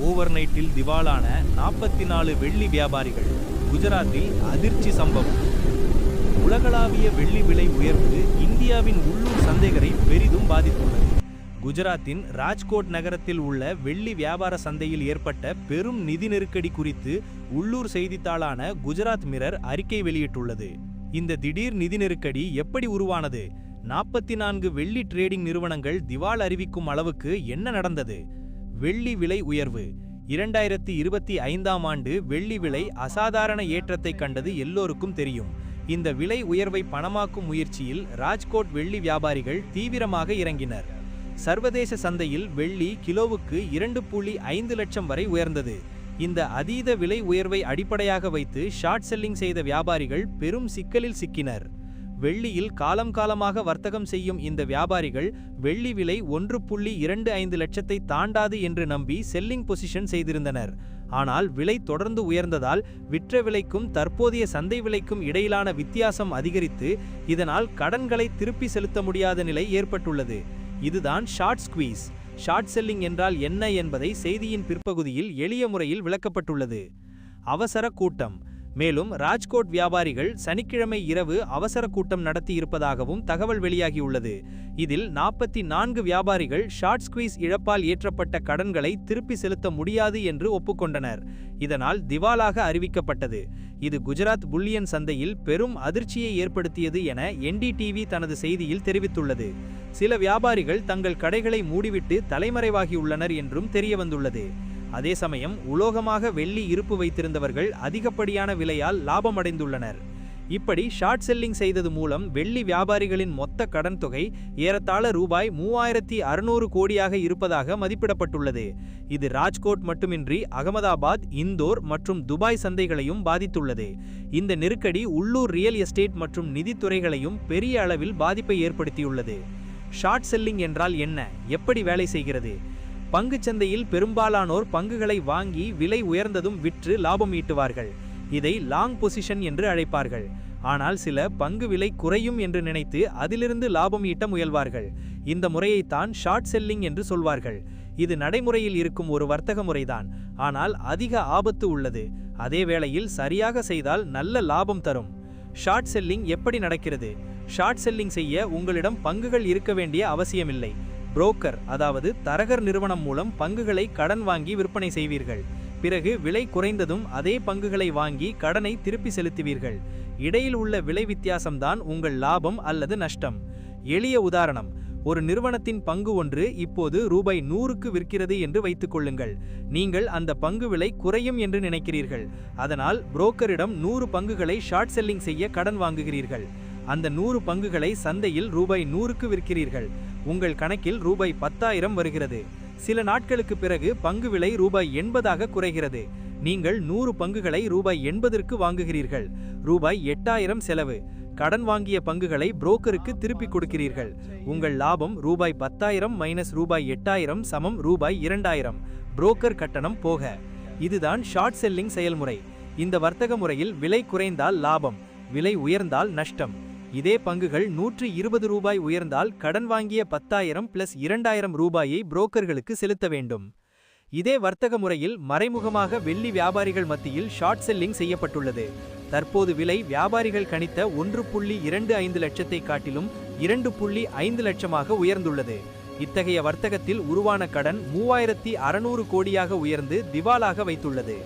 Over நைட்டில் திவாலான 44 வெள்ளி வியாபாரிகள். குஜராத்தில் அதிர்ச்சி சம்பவம். உலகளாவிய வெள்ளி விலை உயர்வு இந்தியாவின் உள்ளூர் சந்தைகளை பெரிதும் பாதித்துள்ளது. குஜராத்தின் ராஜ்கோட் நகரத்தில் உள்ள வெள்ளி வியாபார சந்தையில் ஏற்பட்ட பெரும் நிதி நெருக்கடி குறித்து உள்ளூர் செய்தித்தாளான குஜராத் மிரர் அறிக்கை வெளியிட்டுள்ளது. இந்த திடீர் நிதி நெருக்கடி எப்படி உருவானது? 44 வெள்ளி ட்ரேடிங் நிறுவனங்கள் திவால் அறிவிக்கும் அளவுக்கு என்ன நடந்தது? வெள்ளி விலை உயர்வு. 2025ஆம் ஆண்டு வெள்ளி விலை அசாதாரண ஏற்றத்தை கண்டது எல்லோருக்கும் தெரியும். இந்த விலை உயர்வை பணமாக்கும் முயற்சியில் ராஜ்கோட் வெள்ளி வியாபாரிகள் தீவிரமாக இறங்கினர். சர்வதேச சந்தையில் வெள்ளி கிலோவுக்கு 2.5 லட்சம் வரை உயர்ந்தது. இந்த அதீத விலை உயர்வை அடிப்படையாக வைத்து ஷார்ட் செல்லிங் செய்த வியாபாரிகள் பெரும் சிக்கலில் சிக்கினர். வெள்ளியில் காலமாக வர்த்தகம் செய்யும் இந்த வியாபாரிகள் வெள்ளி விலை 1.25 லட்சத்தை தாண்டாது என்று நம்பி செல்லிங் பொசிஷன் செய்திருந்தனர். ஆனால் விலை தொடர்ந்து உயர்ந்ததால் விற்ற விலைக்கும் தற்போதைய சந்தை விலைக்கும் இடையிலான வித்தியாசம் அதிகரித்து இதனால் கடன்களை திருப்பி செலுத்த முடியாத நிலை ஏற்பட்டுள்ளது. இதுதான் ஷார்ட் ஸ்குவீஸ். ஷார்ட் செல்லிங் என்றால் என்ன என்பதை செய்தியின் பிற்பகுதியில் எளிய முறையில் விளக்கப்பட்டுள்ளது. அவசர கூட்டம். மேலும் ராஜ்கோட் வியாபாரிகள் சனிக்கிழமை இரவு அவசர கூட்டம் நடத்தி இருப்பதாகவும் தகவல் வெளியாகியுள்ளது. இதில் 44 வியாபாரிகள் ஷார்ட் ஸ்குவீஸ் இழப்பால் ஏற்றப்பட்ட கடன்களை திருப்பி செலுத்த முடியாது என்று ஒப்புக்கொண்டனர். இதனால் திவாலாக அறிவிக்கப்பட்டது. இது குஜராத் புல்லியன் சந்தையில் பெரும் அதிர்ச்சியை ஏற்படுத்தியது என NDTV தனது செய்தியில் தெரிவித்துள்ளது. சில வியாபாரிகள் தங்கள் கடைகளை மூடிவிட்டு தலைமறைவாகியுள்ளனர் என்றும் தெரியவந்துள்ளது. அதே சமயம் உலோகமாக வெள்ளி இருப்பு வைத்திருந்தவர்கள் அதிகப்படியான விலையால் லாபமடைந்துள்ளனர். இப்படி ஷார்ட் செல்லிங் செய்தது மூலம் வெள்ளி வியாபாரிகளின் மொத்த கடன் தொகை ஏறத்தாழ ரூபாய் 3600 கோடியாக இருப்பதாக மதிப்பிடப்பட்டுள்ளது. இது ராஜ்கோட் மட்டுமின்றி அகமதாபாத், இந்தோர் மற்றும் துபாய் சந்தைகளையும் பாதித்துள்ளது. இந்த நெருக்கடி உள்ளூர் ரியல் எஸ்டேட் மற்றும் நிதித்துறைகளையும் பெரிய அளவில் பாதிப்பை ஏற்படுத்தியுள்ளது. ஷார்ட் செல்லிங் என்றால் என்ன? எப்படி வேலை செய்கிறது? பங்குச்சந்தையில் பெரும்பாலானோர் பங்குகளை வாங்கி விலை உயர்ந்ததும் விற்று லாபம் ஈட்டுவார்கள். இதை லாங் பொசிஷன் என்று அழைப்பார்கள். ஆனால் சில பங்கு விலை குறையும் என்று நினைத்து அதிலிருந்து லாபம் ஈட்ட முயல்வார்கள். இந்த முறையைத்தான் ஷார்ட் செல்லிங் என்று சொல்வார்கள். இது நடைமுறையில் இருக்கும் ஒரு வர்த்தக முறைதான். ஆனால் அதிக ஆபத்து உள்ளது. அதே வேளையில் சரியாக செய்தால் நல்ல லாபம் தரும். ஷார்ட் செல்லிங் எப்படி நடக்கிறது? ஷார்ட் செல்லிங் செய்ய உங்களிடம் பங்குகள் இருக்க வேண்டிய அவசியமில்லை. புரோக்கர், அதாவது தரகர் நிறுவனம் மூலம் பங்குகளை கடன் வாங்கி விற்பனை செய்வீர்கள். பிறகு விலை குறைந்ததும் அதே பங்குகளை வாங்கி கடனை திருப்பி செலுத்துவீர்கள். இடையில் உள்ள விலை வித்தியாசம்தான் உங்கள் லாபம் அல்லது நஷ்டம். எளிய உதாரணம். ஒரு நிறுவனத்தின் பங்கு ஒன்று இப்போது ரூபாய் 100க்கு விற்கிறது என்று வைத்துக் கொள்ளுங்கள். நீங்கள் அந்த பங்கு விலை குறையும் என்று நினைக்கிறீர்கள். அதனால் புரோக்கரிடம் 100 பங்குகளை ஷார்ட் செல்லிங் செய்ய கடன் வாங்குகிறீர்கள். அந்த 100 பங்குகளை சந்தையில் ரூபாய் 100க்கு விற்கிறீர்கள். உங்கள் கணக்கில் ரூபாய் 10,000 வருகிறது. சில நாட்களுக்கு பிறகு பங்கு விலை ரூபாய் 80ஆக குறைகிறது. நீங்கள் 100 பங்குகளை ரூபாய் 80ற்கு வாங்குகிறீர்கள். ரூபாய் 8,000 செலவு. கடன் வாங்கிய பங்குகளை புரோக்கருக்கு திருப்பி கொடுக்கிறீர்கள். உங்கள் லாபம் ரூபாய் 10,000 மைனஸ் ரூபாய் 8,000 சமம் ரூபாய் 2,000. புரோக்கர் கட்டணம் போக. இதுதான் ஷார்ட் செல்லிங் செயல்முறை. இந்த வர்த்தக முறையில் விலை குறைந்தால் லாபம், விலை உயர்ந்தால் நஷ்டம். இதே பங்குகள் 120 ரூபாய் உயர்ந்தால் கடன் வாங்கிய 10,000 பிளஸ் 2,000 ரூபாயை புரோக்கர்களுக்கு செலுத்த வேண்டும். இதே வர்த்தக முறையில் மறைமுகமாக வெள்ளி வியாபாரிகள் மத்தியில் ஷார்ட் செல்லிங் செய்யப்பட்டுள்ளது. தற்போது விலை வியாபாரிகள் கணித்த 1.25 லட்சத்தை காட்டிலும் 2.5 லட்சமாக உயர்ந்துள்ளது. இத்தகைய வர்த்தகத்தில் உருவான கடன் 3600 கோடியாக உயர்ந்து திவாலாக வைத்துள்ளது.